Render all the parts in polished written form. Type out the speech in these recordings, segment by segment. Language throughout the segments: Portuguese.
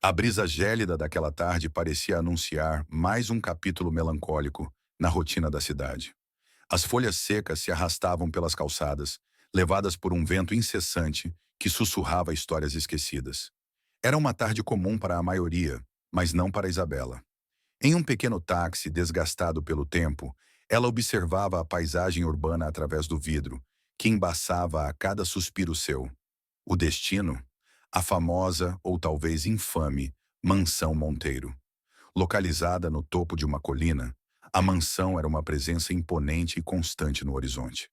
A brisa gélida daquela tarde parecia anunciar mais um capítulo melancólico na rotina da cidade. As folhas secas se arrastavam pelas calçadas, levadas por um vento incessante que sussurrava histórias esquecidas. Era uma tarde comum para a maioria, mas não para Isabela. Em um pequeno táxi desgastado pelo tempo, ela observava a paisagem urbana através do vidro, que embaçava a cada suspiro seu. O destino? A famosa, ou talvez infame, Mansão Monteiro. Localizada no topo de uma colina, a mansão era uma presença imponente e constante no horizonte.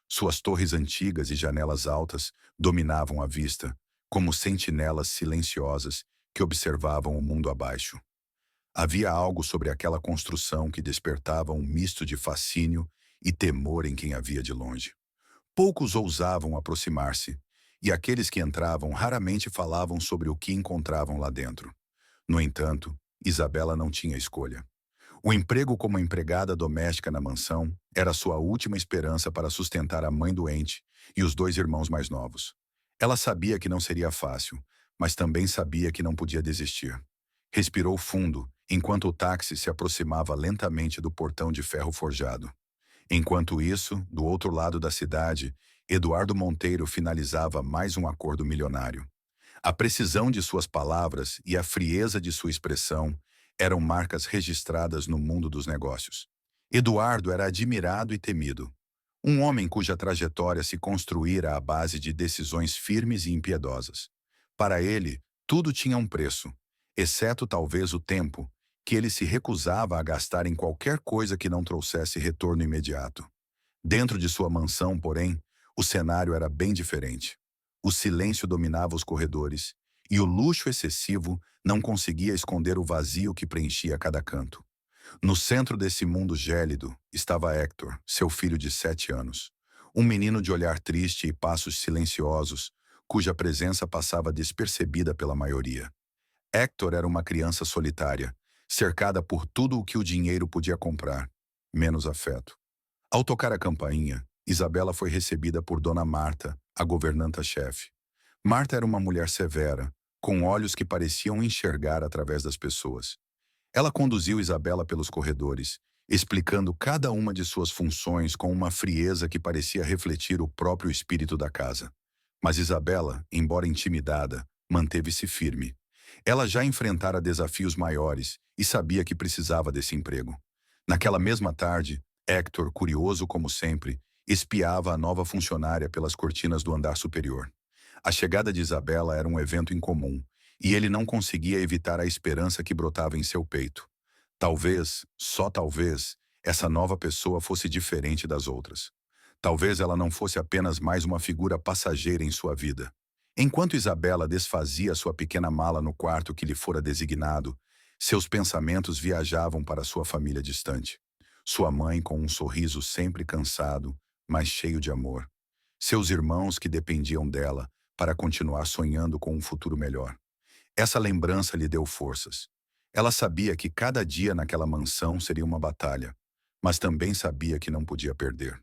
Suas torres antigas e janelas altas dominavam a vista, como sentinelas silenciosas que observavam o mundo abaixo. Havia algo sobre aquela construção que despertava um misto de fascínio e temor em quem a via de longe. Poucos ousavam aproximar-se, e aqueles que entravam raramente falavam sobre o que encontravam lá dentro. No entanto, Isabela não tinha escolha. O emprego como empregada doméstica na mansão era sua última esperança para sustentar a mãe doente e os dois irmãos mais novos. Ela sabia que não seria fácil, mas também sabia que não podia desistir. Respirou fundo enquanto o táxi se aproximava lentamente do portão de ferro forjado. Enquanto isso, do outro lado da cidade, Eduardo Monteiro finalizava mais um acordo milionário. A precisão de suas palavras e a frieza de sua expressão eram marcas registradas no mundo dos negócios. Eduardo era admirado e temido. Um homem cuja trajetória se construíra à base de decisões firmes e impiedosas. Para ele, tudo tinha um preço, exceto talvez o tempo, que ele se recusava a gastar em qualquer coisa que não trouxesse retorno imediato. Dentro de sua mansão, porém, o cenário era bem diferente. O silêncio dominava os corredores, e o luxo excessivo não conseguia esconder o vazio que preenchia cada canto. No centro desse mundo gélido estava Hector, seu filho de 7 anos. Um menino de olhar triste e passos silenciosos, cuja presença passava despercebida pela maioria. Hector era uma criança solitária, cercada por tudo o que o dinheiro podia comprar, menos afeto. Ao tocar a campainha, Isabela foi recebida por Dona Marta, a governanta-chefe. Marta era uma mulher severa, com olhos que pareciam enxergar através das pessoas. Ela conduziu Isabela pelos corredores, explicando cada uma de suas funções com uma frieza que parecia refletir o próprio espírito da casa. Mas Isabela, embora intimidada, manteve-se firme. Ela já enfrentara desafios maiores e sabia que precisava desse emprego. Naquela mesma tarde, Hector, curioso como sempre, espiava a nova funcionária pelas cortinas do andar superior. A chegada de Isabela era um evento incomum, e ele não conseguia evitar a esperança que brotava em seu peito. Talvez, só talvez, essa nova pessoa fosse diferente das outras. Talvez ela não fosse apenas mais uma figura passageira em sua vida. Enquanto Isabela desfazia sua pequena mala no quarto que lhe fora designado, seus pensamentos viajavam para sua família distante. Sua mãe com um sorriso sempre cansado, mas cheio de amor. Seus irmãos que dependiam dela para continuar sonhando com um futuro melhor. Essa lembrança lhe deu forças. Ela sabia que cada dia naquela mansão seria uma batalha, mas também sabia que não podia perder.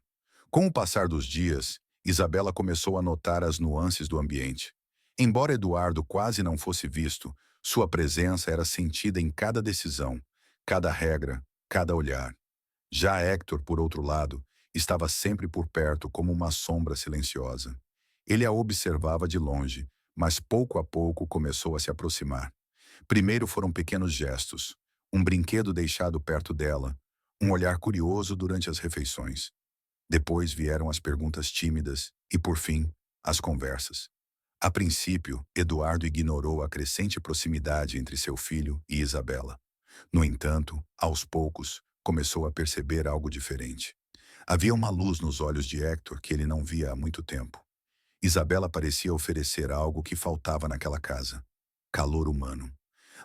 Com o passar dos dias, Isabela começou a notar as nuances do ambiente. Embora Eduardo quase não fosse visto, sua presença era sentida em cada decisão, cada regra, cada olhar. Já Hector, por outro lado, estava sempre por perto como uma sombra silenciosa. Ele a observava de longe, mas pouco a pouco começou a se aproximar. Primeiro foram pequenos gestos, um brinquedo deixado perto dela, um olhar curioso durante as refeições. Depois vieram as perguntas tímidas e, por fim, as conversas. A princípio, Eduardo ignorou a crescente proximidade entre seu filho e Isabela. No entanto, aos poucos, começou a perceber algo diferente. Havia uma luz nos olhos de Hector que ele não via há muito tempo. Isabela parecia oferecer algo que faltava naquela casa: calor humano.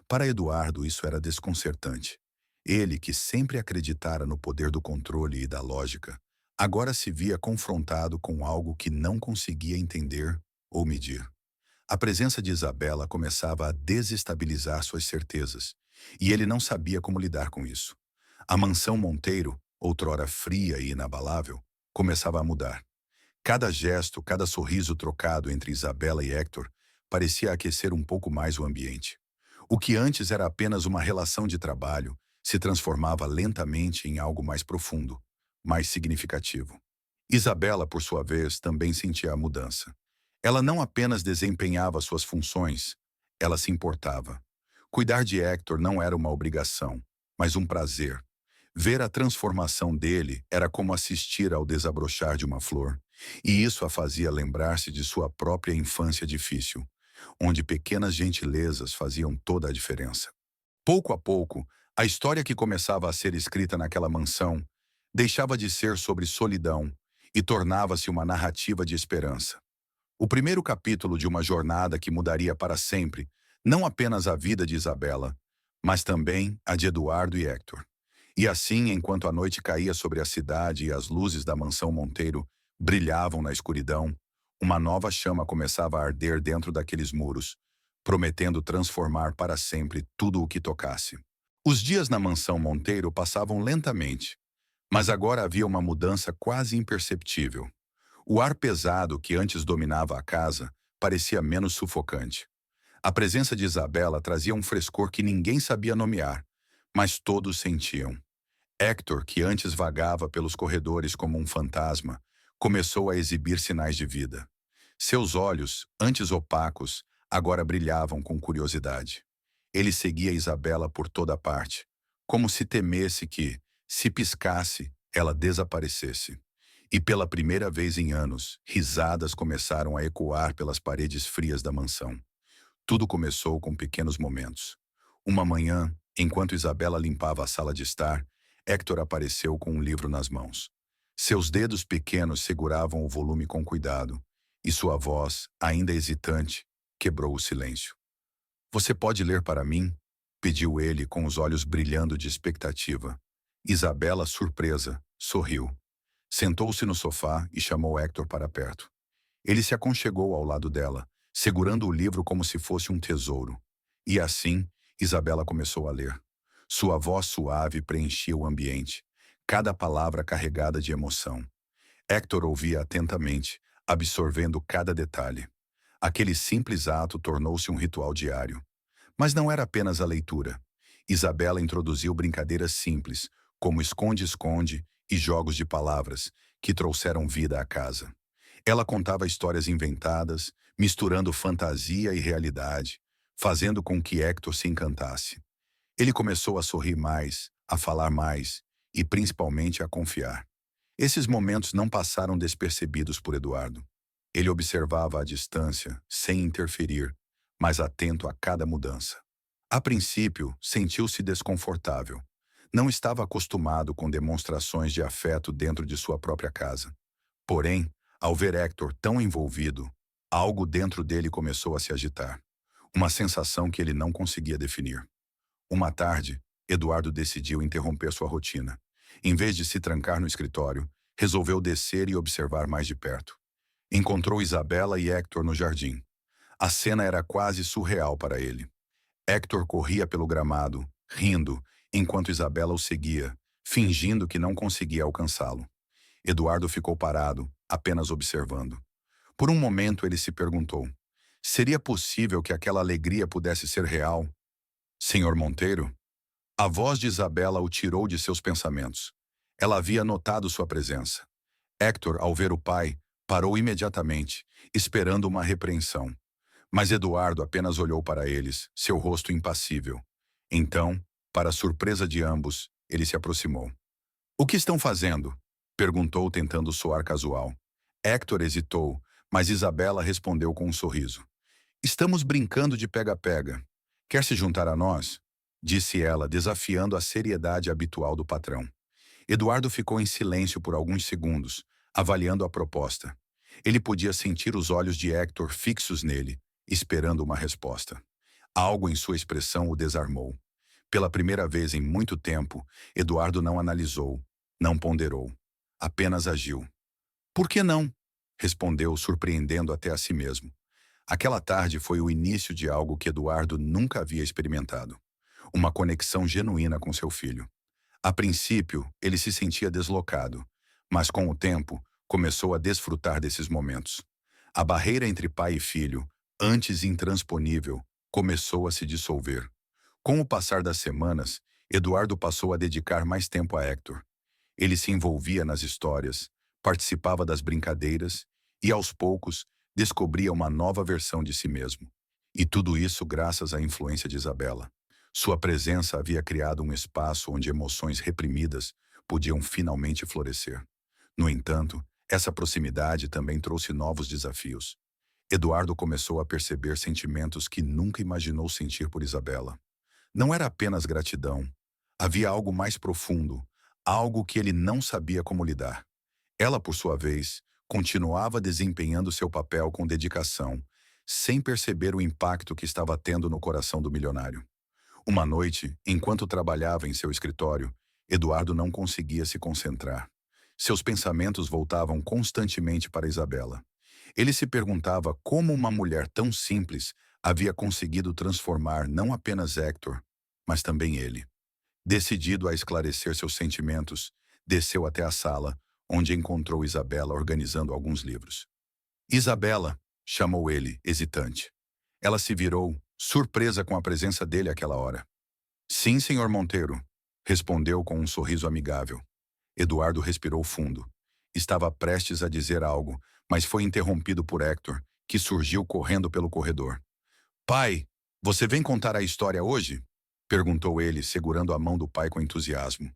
Para Eduardo, isso era desconcertante. Ele, que sempre acreditara no poder do controle e da lógica, agora se via confrontado com algo que não conseguia entender ou medir. A presença de Isabela começava a desestabilizar suas certezas, e ele não sabia como lidar com isso. A mansão Monteiro, outrora fria e inabalável, começava a mudar. Cada gesto, cada sorriso trocado entre Isabela e Hector parecia aquecer um pouco mais o ambiente. O que antes era apenas uma relação de trabalho se transformava lentamente em algo mais profundo, mais significativo. Isabela, por sua vez, também sentia a mudança. Ela não apenas desempenhava suas funções, ela se importava. Cuidar de Hector não era uma obrigação, mas um prazer. Ver a transformação dele era como assistir ao desabrochar de uma flor, e isso a fazia lembrar-se de sua própria infância difícil, onde pequenas gentilezas faziam toda a diferença. Pouco a pouco, a história que começava a ser escrita naquela mansão deixava de ser sobre solidão e tornava-se uma narrativa de esperança. O primeiro capítulo de uma jornada que mudaria para sempre, não apenas a vida de Isabela, mas também a de Eduardo e Hector. E assim, enquanto a noite caía sobre a cidade e as luzes da mansão Monteiro brilhavam na escuridão, uma nova chama começava a arder dentro daqueles muros, prometendo transformar para sempre tudo o que tocasse. Os dias na mansão Monteiro passavam lentamente, mas agora havia uma mudança quase imperceptível. O ar pesado que antes dominava a casa parecia menos sufocante. A presença de Isabela trazia um frescor que ninguém sabia nomear, mas todos sentiam. Hector, que antes vagava pelos corredores como um fantasma, começou a exibir sinais de vida. Seus olhos, antes opacos, agora brilhavam com curiosidade. Ele seguia Isabela por toda parte, como se temesse que, se piscasse, ela desaparecesse. E pela primeira vez em anos, risadas começaram a ecoar pelas paredes frias da mansão. Tudo começou com pequenos momentos. Uma manhã, enquanto Isabela limpava a sala de estar, Hector apareceu com um livro nas mãos. Seus dedos pequenos seguravam o volume com cuidado, e sua voz, ainda hesitante, quebrou o silêncio. "Você pode ler para mim?" pediu ele com os olhos brilhando de expectativa. Isabela, surpresa, sorriu. Sentou-se no sofá e chamou Hector para perto. Ele se aconchegou ao lado dela, segurando o livro como se fosse um tesouro. E assim, Isabela começou a ler. Sua voz suave preenchia o ambiente, cada palavra carregada de emoção. Hector ouvia atentamente, absorvendo cada detalhe. Aquele simples ato tornou-se um ritual diário. Mas não era apenas a leitura. Isabela introduziu brincadeiras simples, como esconde-esconde e jogos de palavras, que trouxeram vida à casa. Ela contava histórias inventadas, misturando fantasia e realidade, fazendo com que Hector se encantasse. Ele começou a sorrir mais, a falar mais e principalmente a confiar. Esses momentos não passaram despercebidos por Eduardo. Ele observava à distância, sem interferir, mas atento a cada mudança. A princípio, sentiu-se desconfortável. Não estava acostumado com demonstrações de afeto dentro de sua própria casa. Porém, ao ver Hector tão envolvido, algo dentro dele começou a se agitar. Uma sensação que ele não conseguia definir. Uma tarde, Eduardo decidiu interromper sua rotina. Em vez de se trancar no escritório, resolveu descer e observar mais de perto. Encontrou Isabela e Hector no jardim. A cena era quase surreal para ele. Hector corria pelo gramado, rindo, enquanto Isabela o seguia, fingindo que não conseguia alcançá-lo. Eduardo ficou parado, apenas observando. Por um momento ele se perguntou: seria possível que aquela alegria pudesse ser real? "Senhor Monteiro?" A voz de Isabela o tirou de seus pensamentos. Ela havia notado sua presença. Hector, ao ver o pai, parou imediatamente, esperando uma repreensão. Mas Eduardo apenas olhou para eles, seu rosto impassível. Então, para a surpresa de ambos, ele se aproximou. "O que estão fazendo?" perguntou, tentando soar casual. Hector hesitou, mas Isabela respondeu com um sorriso. "Estamos brincando de pega-pega. Quer se juntar a nós?" disse ela, desafiando a seriedade habitual do patrão. Eduardo ficou em silêncio por alguns segundos, avaliando a proposta. Ele podia sentir os olhos de Hector fixos nele, esperando uma resposta. Algo em sua expressão o desarmou. Pela primeira vez em muito tempo, Eduardo não analisou, não ponderou. Apenas agiu. "Por que não?" respondeu, surpreendendo até a si mesmo. Aquela tarde foi o início de algo que Eduardo nunca havia experimentado. Uma conexão genuína com seu filho. A princípio, ele se sentia deslocado, mas com o tempo, começou a desfrutar desses momentos. A barreira entre pai e filho, antes intransponível, começou a se dissolver. Com o passar das semanas, Eduardo passou a dedicar mais tempo a Hector. Ele se envolvia nas histórias, participava das brincadeiras e, aos poucos, descobria uma nova versão de si mesmo. E tudo isso graças à influência de Isabela. Sua presença havia criado um espaço onde emoções reprimidas podiam finalmente florescer. No entanto, essa proximidade também trouxe novos desafios. Eduardo começou a perceber sentimentos que nunca imaginou sentir por Isabela. Não era apenas gratidão. Havia algo mais profundo, algo que ele não sabia como lidar. Ela, por sua vez, continuava desempenhando seu papel com dedicação, sem perceber o impacto que estava tendo no coração do milionário. Uma noite, enquanto trabalhava em seu escritório, Eduardo não conseguia se concentrar. Seus pensamentos voltavam constantemente para Isabela. Ele se perguntava como uma mulher tão simples havia conseguido transformar não apenas Hector, mas também ele. Decidido a esclarecer seus sentimentos, desceu até a sala, onde encontrou Isabela organizando alguns livros. Isabela, chamou ele, hesitante. Ela se virou, surpresa com a presença dele àquela hora. Sim, senhor Monteiro, respondeu com um sorriso amigável. Eduardo respirou fundo. Estava prestes a dizer algo, mas foi interrompido por Hector, que surgiu correndo pelo corredor. Pai, você vem contar a história hoje? Perguntou ele, segurando a mão do pai com entusiasmo.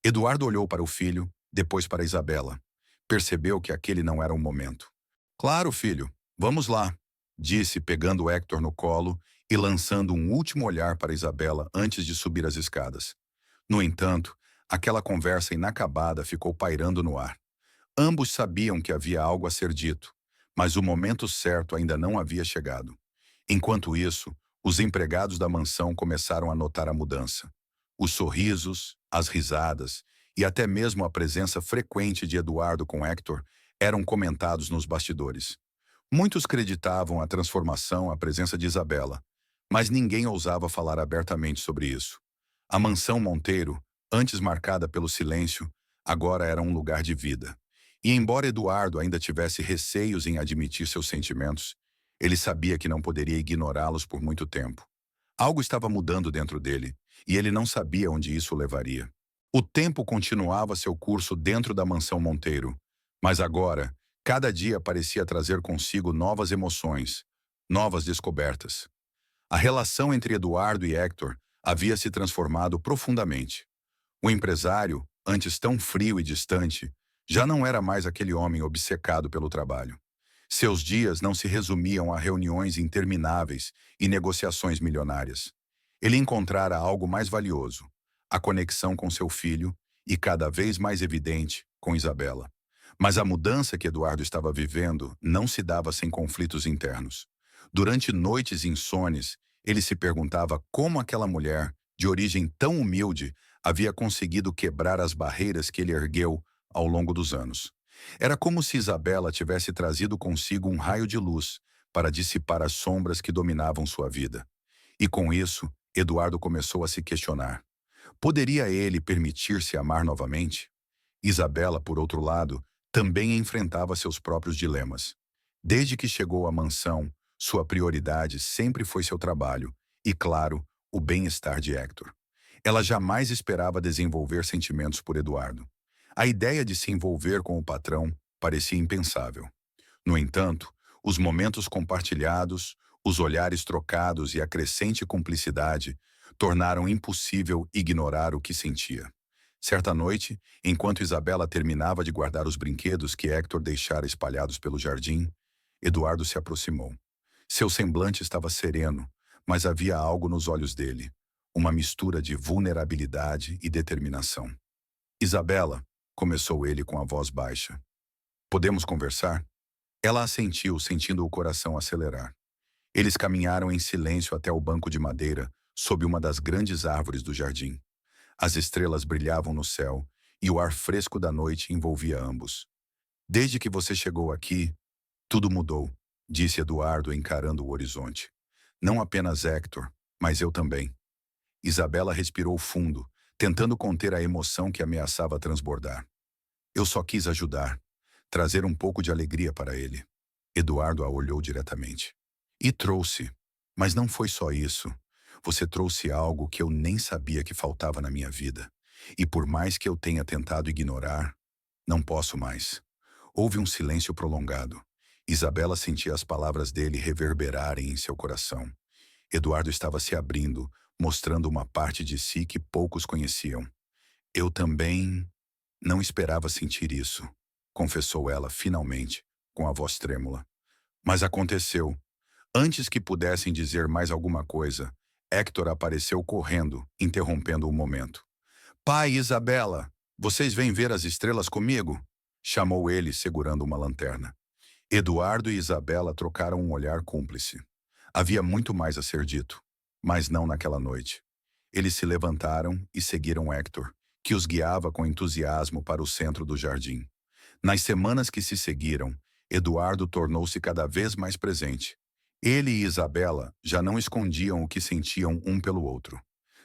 Eduardo olhou para o filho, depois para Isabela. Percebeu que aquele não era o momento. Claro, filho, vamos lá, disse, pegando Hector no colo e lançando um último olhar para Isabela antes de subir as escadas. No entanto, aquela conversa inacabada ficou pairando no ar. Ambos sabiam que havia algo a ser dito, mas o momento certo ainda não havia chegado. Enquanto isso, os empregados da mansão começaram a notar a mudança. Os sorrisos, as risadas e até mesmo a presença frequente de Eduardo com Hector eram comentados nos bastidores. Muitos creditavam a transformação à presença de Isabela, mas ninguém ousava falar abertamente sobre isso. A mansão Monteiro, antes marcada pelo silêncio, agora era um lugar de vida. E embora Eduardo ainda tivesse receios em admitir seus sentimentos, ele sabia que não poderia ignorá-los por muito tempo. Algo estava mudando dentro dele, e ele não sabia onde isso o levaria. O tempo continuava seu curso dentro da mansão Monteiro, mas agora, cada dia parecia trazer consigo novas emoções, novas descobertas. A relação entre Eduardo e Hector havia se transformado profundamente. O empresário, antes tão frio e distante, já não era mais aquele homem obcecado pelo trabalho. Seus dias não se resumiam a reuniões intermináveis e negociações milionárias. Ele encontrara algo mais valioso, a conexão com seu filho e, cada vez mais evidente, com Isabela. Mas a mudança que Eduardo estava vivendo não se dava sem conflitos internos. Durante noites insones, ele se perguntava como aquela mulher, de origem tão humilde, havia conseguido quebrar as barreiras que ele ergueu ao longo dos anos. Era como se Isabela tivesse trazido consigo um raio de luz para dissipar as sombras que dominavam sua vida. E com isso, Eduardo começou a se questionar. Poderia ele permitir-se amar novamente? Isabela, por outro lado, também enfrentava seus próprios dilemas. Desde que chegou à mansão, sua prioridade sempre foi seu trabalho e, claro, o bem-estar de Hector. Ela jamais esperava desenvolver sentimentos por Eduardo. A ideia de se envolver com o patrão parecia impensável. No entanto, os momentos compartilhados, os olhares trocados e a crescente cumplicidade tornaram impossível ignorar o que sentia. Certa noite, enquanto Isabela terminava de guardar os brinquedos que Hector deixara espalhados pelo jardim, Eduardo se aproximou. Seu semblante estava sereno, mas havia algo nos olhos dele, uma mistura de vulnerabilidade e determinação. Isabela, começou ele com a voz baixa. Podemos conversar? Ela assentiu, sentindo o coração acelerar. Eles caminharam em silêncio até o banco de madeira, sob uma das grandes árvores do jardim. As estrelas brilhavam no céu, e o ar fresco da noite envolvia ambos. Desde que você chegou aqui, tudo mudou, disse Eduardo encarando o horizonte. Não apenas Hector, mas eu também. Isabela respirou fundo, tentando conter a emoção que ameaçava transbordar. Eu só quis ajudar, trazer um pouco de alegria para ele. Eduardo a olhou diretamente. E trouxe. Mas não foi só isso. Você trouxe algo que eu nem sabia que faltava na minha vida. E por mais que eu tenha tentado ignorar, não posso mais. Houve um silêncio prolongado. Isabela sentia as palavras dele reverberarem em seu coração. Eduardo estava se abrindo, mostrando uma parte de si que poucos conheciam. Eu também não esperava sentir isso, confessou ela finalmente, com a voz trêmula. Mas aconteceu. Antes que pudessem dizer mais alguma coisa, Héctor apareceu correndo, interrompendo o momento. Pai e Isabela, vocês vêm ver as estrelas comigo? Chamou ele, segurando uma lanterna. Eduardo e Isabela trocaram um olhar cúmplice. Havia muito mais a ser dito, mas não naquela noite. Eles se levantaram e seguiram Héctor, que os guiava com entusiasmo para o centro do jardim. Nas semanas que se seguiram, Eduardo tornou-se cada vez mais presente. Ele e Isabela já não escondiam o que sentiam um pelo outro.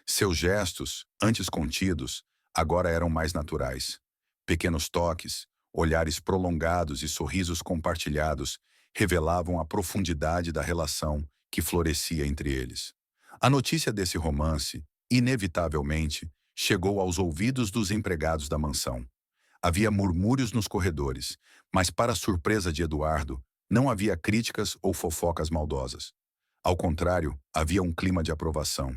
Seus gestos, antes contidos, agora eram mais naturais. Pequenos toques, olhares prolongados e sorrisos compartilhados revelavam a profundidade da relação que florescia entre eles. A notícia desse romance, inevitavelmente, chegou aos ouvidos dos empregados da mansão. Havia murmúrios nos corredores, mas, para surpresa de Eduardo, não havia críticas ou fofocas maldosas. Ao contrário, havia um clima de aprovação.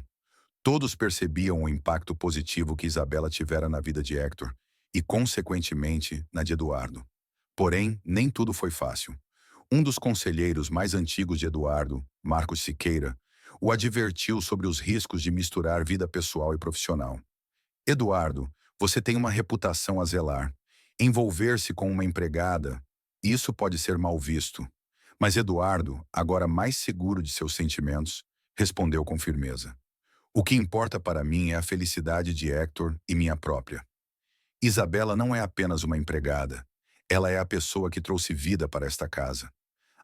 Todos percebiam o impacto positivo que Isabela tivera na vida de Héctor e, consequentemente, na de Eduardo. Porém, nem tudo foi fácil. Um dos conselheiros mais antigos de Eduardo, Marcos Siqueira, o advertiu sobre os riscos de misturar vida pessoal e profissional. Eduardo, você tem uma reputação a zelar. Envolver-se com uma empregada, isso pode ser mal visto. Mas Eduardo, agora mais seguro de seus sentimentos, respondeu com firmeza. O que importa para mim é a felicidade de Héctor e minha própria. Isabela não é apenas uma empregada. Ela é a pessoa que trouxe vida para esta casa.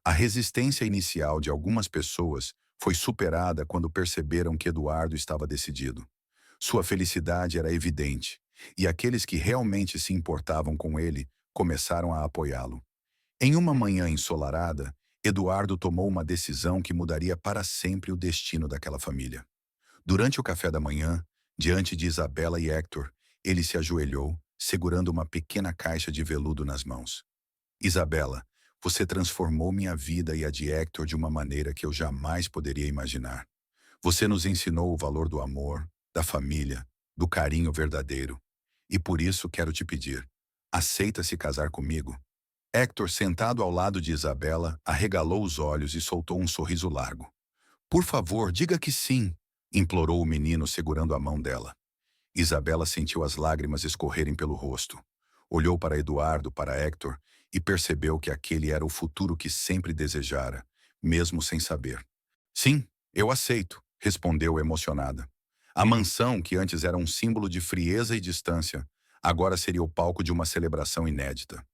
A resistência inicial de algumas pessoas foi superada quando perceberam que Eduardo estava decidido. Sua felicidade era evidente, e aqueles que realmente se importavam com ele começaram a apoiá-lo. Em uma manhã ensolarada, Eduardo tomou uma decisão que mudaria para sempre o destino daquela família. Durante o café da manhã, diante de Isabela e Héctor, ele se ajoelhou, segurando uma pequena caixa de veludo nas mãos. Isabela, você transformou minha vida e a de Héctor de uma maneira que eu jamais poderia imaginar. Você nos ensinou o valor do amor, da família, do carinho verdadeiro. E por isso quero te pedir, aceita se casar comigo? Héctor, sentado ao lado de Isabela, arregalou os olhos e soltou um sorriso largo. Por favor, diga que sim, implorou o menino segurando a mão dela. Isabela sentiu as lágrimas escorrerem pelo rosto. Olhou para Eduardo, para Héctor, e percebeu que aquele era o futuro que sempre desejara, mesmo sem saber. Sim, eu aceito, respondeu emocionada. A mansão, que antes era um símbolo de frieza e distância, agora seria o palco de uma celebração inédita.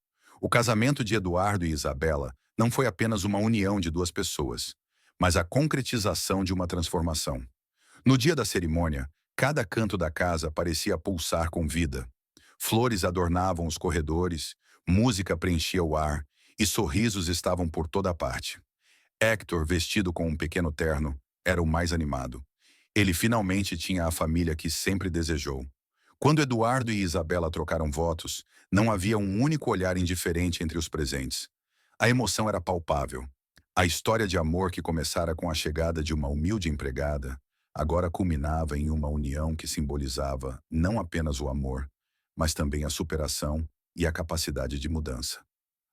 O casamento de Eduardo e Isabela não foi apenas uma união de duas pessoas, mas a concretização de uma transformação. No dia da cerimônia, cada canto da casa parecia pulsar com vida. Flores adornavam os corredores, música preenchia o ar e sorrisos estavam por toda parte. Héctor, vestido com um pequeno terno, era o mais animado. Ele finalmente tinha a família que sempre desejou. Quando Eduardo e Isabela trocaram votos, não havia um único olhar indiferente entre os presentes. A emoção era palpável. A história de amor que começara com a chegada de uma humilde empregada, agora culminava em uma união que simbolizava não apenas o amor, mas também a superação e a capacidade de mudança.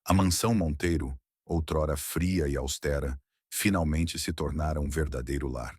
A mansão Monteiro, outrora fria e austera, finalmente se tornara um verdadeiro lar.